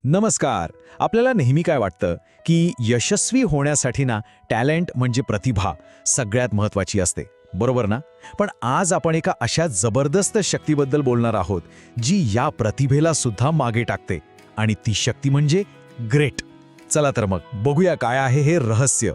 नमस्कार. आपल्याला नेहमी काय वाटतं की यशस्वी होण्यासाठी ना टॅलेंट म्हणजे प्रतिभा सगळ्यात महत्त्वाची असते, बरोबर ना? पण आज आपण एका अशा जबरदस्त शक्तीबद्दल बोलणार आहोत जी या प्रतिभेला सुद्धा मागे टाकते, आणि ती शक्ती म्हणजे ग्रेट. चला तर मग बघूया काय आहे हे रहस्य.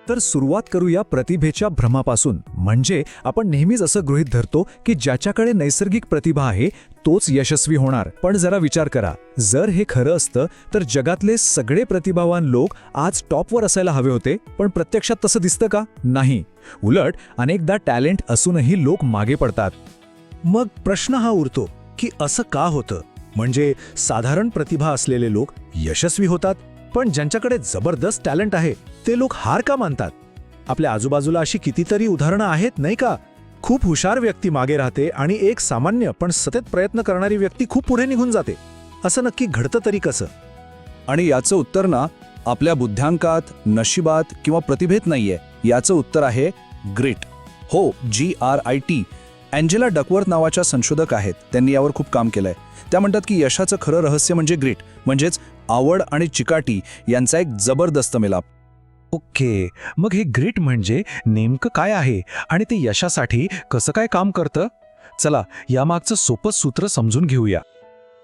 तर सुरुवात करूया प्रतिभेच्या भ्रमापासून. म्हणजे आपण नेहमीच असं गृहीत धरतो की ज्याच्याकडे नैसर्गिक प्रतिभा आहे तोच यशस्वी होणार. पण जरा विचार करा, जर हे खरं असतं तर जगातले सगळे प्रतिभावान लोक आज टॉपवर असायला हवे होते. पण प्रत्यक्षात तसं दिसतं का? नाही. उलट अनेकदा टॅलेंट असूनही लोक मागे पडतात. मग प्रश्न हा उरतो की असं का होतं? म्हणजे साधारण प्रतिभा असलेले लोक यशस्वी होतात, पण ज्यांच्याकडे जबरदस्त टॅलेंट आहे ते लोक हार का मानतात? आपल्या आजूबाजूला अशी कितीतरी उदाहरणं आहेत, नाही का? खूप हुशार व्यक्ती मागे राहते आणि एक सामान्य पण सतत प्रयत्न करणारी व्यक्ती खूप पुढे निघून जाते. असं नक्की घडतं तरी कसं? आणि याचं उत्तर ना आपल्या बुद्ध्यांकात, नशिबात किंवा प्रतिभेत नाहीये. याचं उत्तर आहे ग्रिट. हो, GRIT. अँजेला डकवर्थ नावाच्या संशोधक आहेत, त्यांनी यावर खूप काम केलंय. त्या म्हणतात की यशाचं खरं रहस्य म्हणजे ग्रिट, म्हणजेच आवड आणि चिकाटी यांचा एक जबरदस्त मिलाप. ओके, मग हे ग्रिट म्हणजे नेमकं काय आहे आणि ते यशासाठी कसं काय काम करतं? चला यामागचं सोपं सूत्र समजून घेऊया.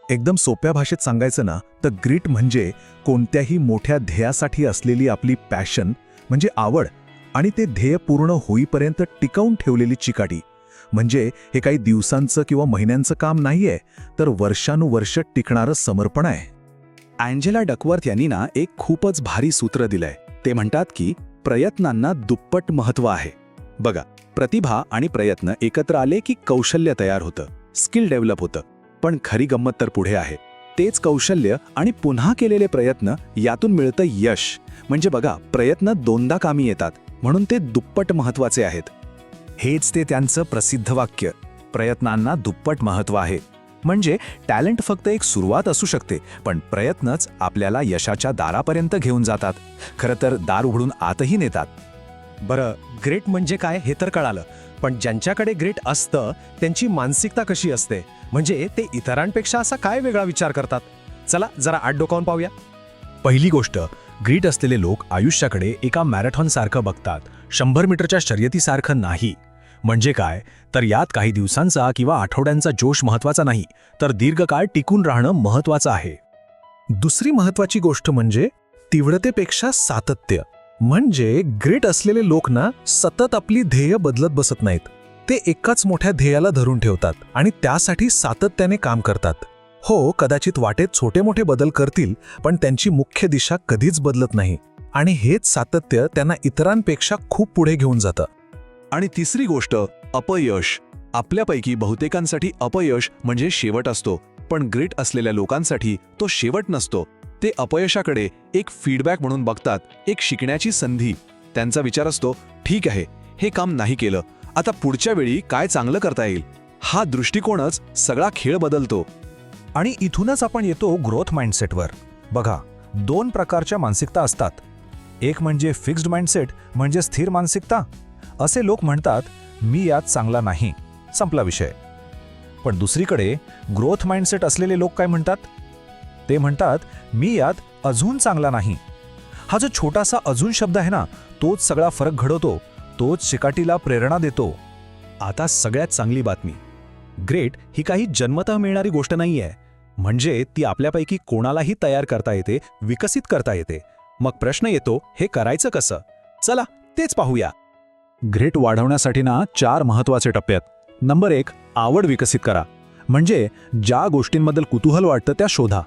एकदम सोप्या भाषेत सांगायचं ना तर ग्रिट म्हणजे कोणत्याही मोठ्या ध्येयासाठी असलेली आपली पॅशन, म्हणजे आवड, आणि ते ध्येय पूर्ण होईपर्यंत टिकवून ठेवलेली चिकाटी. म्हणजे हे काही दिवसांचं किंवा महिन्यांचं काम नाहीये, तर वर्षानुवर्ष टिकणारं समर्पण आहे. अँजेला डकवर्थ यांनी ना एक खूपच भारी सूत्र दिलंय. ते म्हणतात की प्रयत्नांना दुप्पट महत्त्व आहे. बघा, प्रतिभा आणि प्रयत्न एकत्र आले की कौशल्य तयार होतं, स्किल डेव्हलप होतं. पण खरी गंमत तर पुढे आहे. तेच कौशल्य आणि पुन्हा केलेले प्रयत्न यातून मिळतं यश. म्हणजे बघा, प्रयत्न दोनदा कामी येतात, म्हणून ते दुप्पट महत्त्वाचे आहेत. हेच ते त्यांचं प्रसिद्ध वाक्य, प्रयत्नांना दुप्पट महत्त्व आहे. म्हणजे टॅलेंट फक्त एक सुरुवात असू शकते, पण प्रयत्नच आपल्याला यशाच्या दारापर्यंत घेऊन जातात. खरं तर दार उघडून आतही नेतात. बरं, ग्रेट म्हणजे काय हे तर कळालं, पण ज्यांच्याकडे ग्रेट असतं त्यांची मानसिकता कशी असते? म्हणजे ते इतरांपेक्षा असा काय वेगळा विचार करतात? चला जरा आत डोकावून पाहूया. पहिली गोष्ट, ग्रिट असलेले लोक आयुष्याकडे एका मॅरेथॉनसारखं बघतात, 100 मीटरच्या शर्यतीसारखं नाही. म्हणजे काय, तर यात काही दिवसांचा किंवा आठवड्यांचा जोश महत्त्वाचा नाही, तर दीर्घकाळ टिकून राहणं महत्त्वाचं आहे. दुसरी महत्त्वाची गोष्ट म्हणजे तीव्रतेपेक्षा सातत्य. म्हणजे ग्रिट असलेले लोक ना सतत आपली ध्येय बदलत बसत नाहीत. ते एकाच मोठ्या ध्येयाला धरून ठेवतात आणि त्यासाठी सातत्याने काम करतात. हो, कदाचित वाटेत छोटे मोठे बदल करतील, पण त्यांची मुख्य दिशा कधीच बदलत नाही. आणि हेच सातत्य त्यांना इतरांपेक्षा खूप पुढे घेऊन जातं. आणि तिसरी गोष्ट, अपयश. आपल्यापैकी बहुतेकांसाठी अपयश म्हणजे शेवट असतो, पण ग्रिट असलेल्या लोकांसाठी तो शेवट नसतो. ते अपयशाकडे एक फीडबॅक म्हणून बघतात, एक शिकण्याची संधी. त्यांचा विचार असतो, ठीक आहे, हे काम नाही केलं, आता पुढच्या वेळी काय चांगलं करता येईल. हा दृष्टिकोनच सगळा खेळ बदलतो. आणि इथूनच आपण येतो ग्रोथ माइंडसेटवर. बघा, 2 प्रकारच्या मानसिकता असतात. एक म्हणजे फिक्स्ड माइंडसेट, म्हणजे स्थिर मानसिकता. असे लोक म्हणतात, मी यात चांगला नाही, संपला विषय. पण दुसरीकडे ग्रोथ माइंडसेट असलेले लोक काय म्हणतात? ते म्हणतात, मी यात अजून चांगला नाही. हा जो छोटासा अजून शब्द आहे ना, तोच सगळा फरक घडवतो, तोच चिकाटीला प्रेरणा देतो. आता सगळ्यात चांगली बातमी, ग्रेट ही काही जन्मतः मिळणारी गोष्ट नाहीये. म्हणजे ती आपल्यापैकी कोणालाही तयार करता येते, विकसित करता येते. मग प्रश्न येतो, हे करायचं कसं? चला तेच पाहूया. ग्रेट वाढवण्यासाठी ना 4 महत्त्वाचे टप्पे आहेत. नंबर 1, आवड विकसित करा. म्हणजे ज्या गोष्टींबद्दल कुतूहल वाटतं त्या शोधा.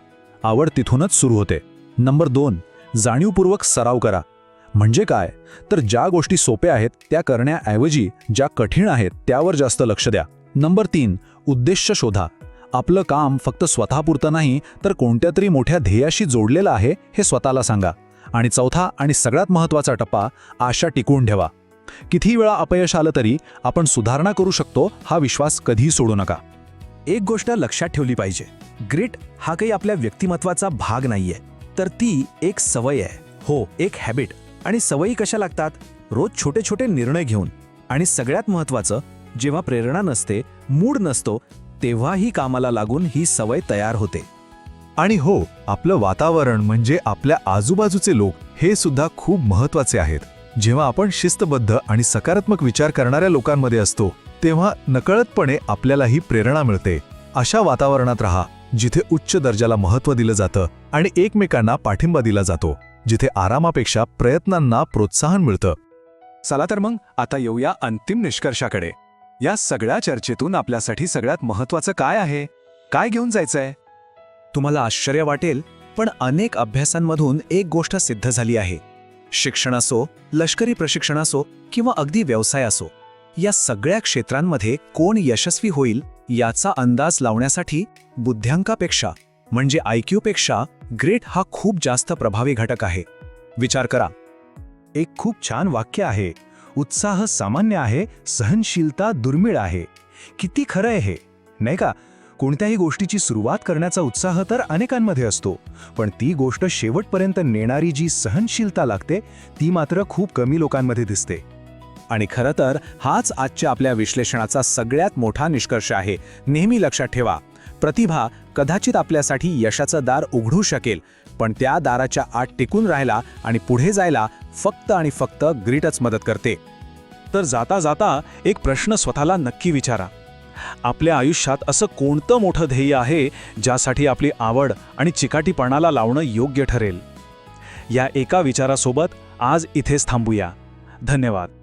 आवड तिथूनच सुरू होते. नंबर 2, जाणीवपूर्वक सराव करा. म्हणजे काय, तर ज्या गोष्टी सोप्या आहेत त्या करण्याऐवजी ज्या कठीण आहेत त्यावर जास्त लक्ष द्या. नंबर 3, उद्देश शोधा. आपलं काम फक्त स्वतःपुरतं नाही, तर कोणत्या तरी मोठ्या ध्येयाशी जोडलेलं आहे हे स्वतःला सांगा. आणि चौथा आणि सगळ्यात महत्त्वाचा टप्पा, आशा टिकवून ठेवा. किती वेळा अपयश आलं तरी आपण सुधारणा करू शकतो, हा विश्वास कधीही सोडू नका. एक गोष्ट लक्षात ठेवली पाहिजे, ग्रिट हा काही आपल्या व्यक्तिमत्वाचा भाग नाहीये, तर ती एक सवय आहे. हो, एक हॅबिट. आणि सवयी कशा लागतात? रोज छोटे छोटे निर्णय घेऊन. आणि सगळ्यात महत्त्वाचं, जेव्हा प्रेरणा नसते, मूड नसतो, तेव्हाही कामाला लागून ही सवय तयार होते. आणि हो, आपलं वातावरण म्हणजे आपल्या आजूबाजूचे लोक हे सुद्धा खूप महत्त्वाचे आहेत. जेव्हा आपण शिस्तबद्ध आणि सकारात्मक विचार करणाऱ्या लोकांमध्ये असतो तेव्हा नकळतपणे आपल्यालाही प्रेरणा मिळते. अशा वातावरणात राहा जिथे उच्च दर्जाला महत्त्व दिलं जातं आणि एकमेकांना पाठिंबा दिला जातो, जिथे आरामापेक्षा प्रयत्नांना प्रोत्साहन मिळतं. चला तर मग आता येऊया अंतिम निष्कर्षाकडे. या सगळ्या चर्चेतून आपल्यासाठी सगळ्यात महत्त्वाचं काय आहे? काय घेऊन जायचंय? तुम्हाला आश्चर्य वाटेल, पण अनेक अभ्यासांमधून एक गोष्ट सिद्ध झाली आहे. शिक्षण असो, लष्करी प्रशिक्षण असो किंवा अगदी व्यवसाय असो, या सगळ्या क्षेत्रांमध्ये कोण यशस्वी होईल याचा अंदाज लावण्यासाठी बुद्ध्यांकापेक्षा म्हणजे IQ पेक्षा ग्रिट हा खूप जास्त प्रभावी घटक आहे. विचार करा. एक खूप छान वाक्य आहे, उत्साह सामान्य आहे, सहनशीलता दुर्मिळ आहे. किती खरं आहे हे, नाही का? कोणत्याही गोष्टीची सुरुवात करण्याचा उत्साह तर अनेकांमध्ये असतो, पण ती गोष्ट शेवटपर्यंत नेणारी जी सहनशीलता लागते ती मात्र खूप कमी लोकांमध्ये दिसते. आणि खरं तर हाच आजच्या आपल्या विश्लेषणाचा सगळ्यात मोठा निष्कर्ष आहे. नेहमी लक्षात ठेवा, प्रतिभा कदाचित आपल्यासाठी यशाचं दार उघडू शकेल, पण त्या दाराच्या आत टिकून राहायला आणि पुढे जायला फक्त आणि फक्त ग्रिटच मदत करते. तर जाता जाता एक प्रश्न स्वतःला नक्की विचारा. आपल्या आयुष्यात असं कोणतं मोठं ध्येय आहे ज्यासाठी आपली आवड आणि चिकाटीपणाला लावणं योग्य ठरेल? या एका विचारासोबत आज इथेच थांबूया. धन्यवाद.